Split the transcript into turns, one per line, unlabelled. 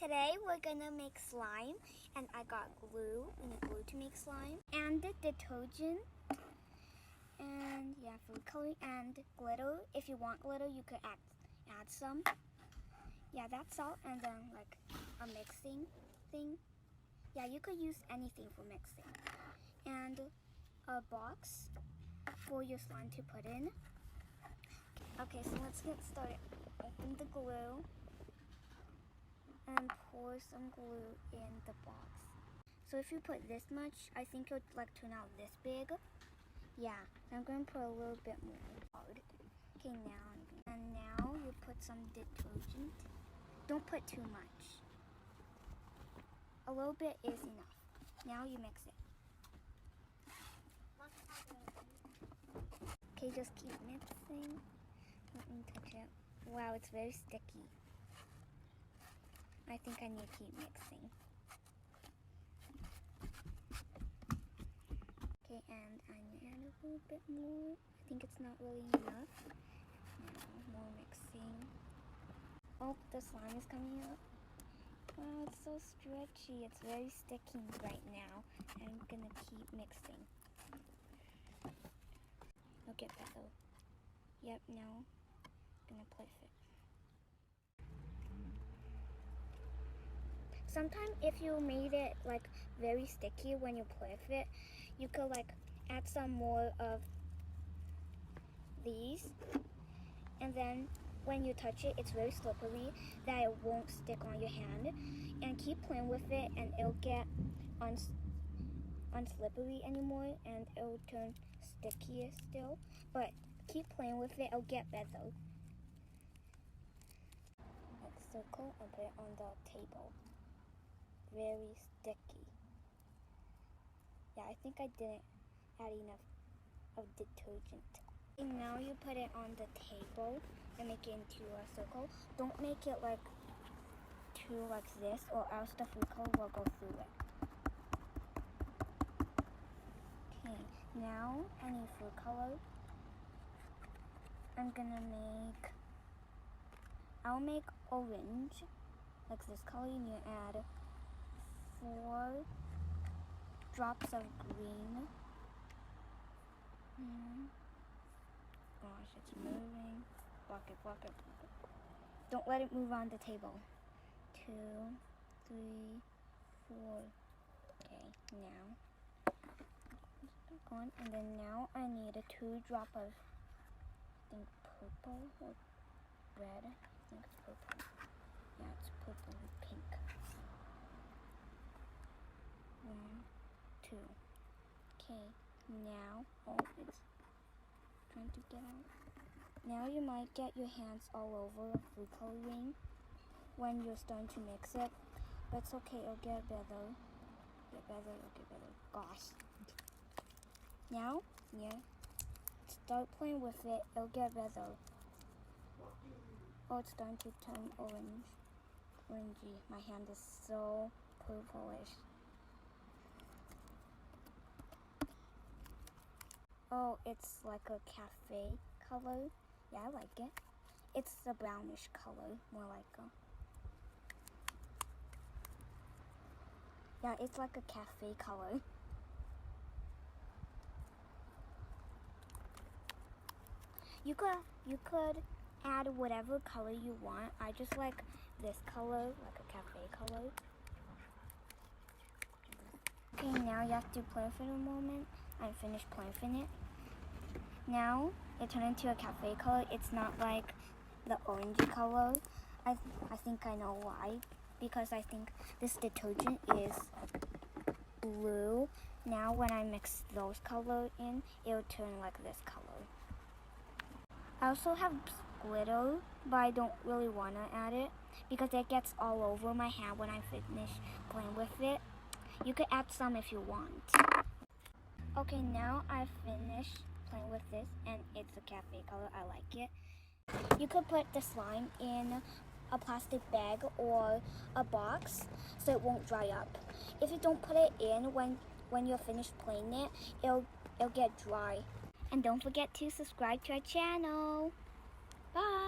Today we're gonna make slime, and I got glue. We need glue to make slime, and detergent, and yeah, food coloring and glitter. If you want glitter, you could add some. Yeah, that's all. And then like a mixing thing. Yeah, you could use anything for mixing. And a box for your slime to put in. Okay, so let's get started. Open the glue and pour some glue in the box. So if you put this much, I think it would like turn out this big. Yeah, I'm going to put a little bit more hard. Okay, now you put some detergent. Don't put too much. A little bit is enough. Now you mix it. Okay, just keep mixing. Let me touch it. Wow, it's very sticky. I think I need to keep mixing. Okay, and I need to add a little bit more. I think it's not really enough. Now, more mixing. Oh, the slime is coming out. Wow, it's so stretchy. It's very sticky right now. I'm gonna keep mixing. It'll get better. Yep, now I'm gonna place it. Sometimes if you made it like very sticky when you play with it, you could like add some more of these, and then when you touch it, it's very slippery that it won't stick on your hand. And keep playing with it and it'll get unslippery anymore and it'll turn stickier still. But keep playing with it, it'll get better. Let's circle and put it on the table. Very sticky. Yeah, I think I didn't add enough of detergent. And now you put it on the table and make it into a circle. Don't make it like too like this, or else the food color will go through it. Okay, now I need food color. I'll make orange, like this color. You need to add 4 drops of green. Gosh, it's moving. Block it, block it, block it. Don't let it move on the table. 2, 3, 4. Okay, now back on, and then now I need a 2 drop of, I think, purple or red. I think it's purple. Yeah, it's purple and pink. 1, 2. Okay, now, oh, it's trying to get out. Now you might get your hands all over food coloring when you're starting to mix it, but it's okay, it'll get better. It'll get better. Gosh. Now, yeah, start playing with it, it'll get better. Oh, it's starting to turn orangey. My hand is so purplish. Oh, it's like a cafe color. Yeah, I like it. It's a brownish color, more like a... Yeah, it's like a cafe color. You could add whatever color you want. I just like this color, like a cafe color. Okay, now you have to play for a moment. I finished playing with it. Now it turned into a cafe color. It's not like the orangey color. I think I know why. Because I think this detergent is blue. Now when I mix those colors in, it'll turn like this color. I also have glitter, but I don't really want to add it because it gets all over my hand when I finish playing with it. You could add some if you want. Okay, now I've finished playing with this and it's a cafe color. I like it. You could put the slime in a plastic bag or a box so it won't dry up. If you don't put it in when you're finished playing it, it'll get dry. And don't forget to subscribe to our channel. Bye!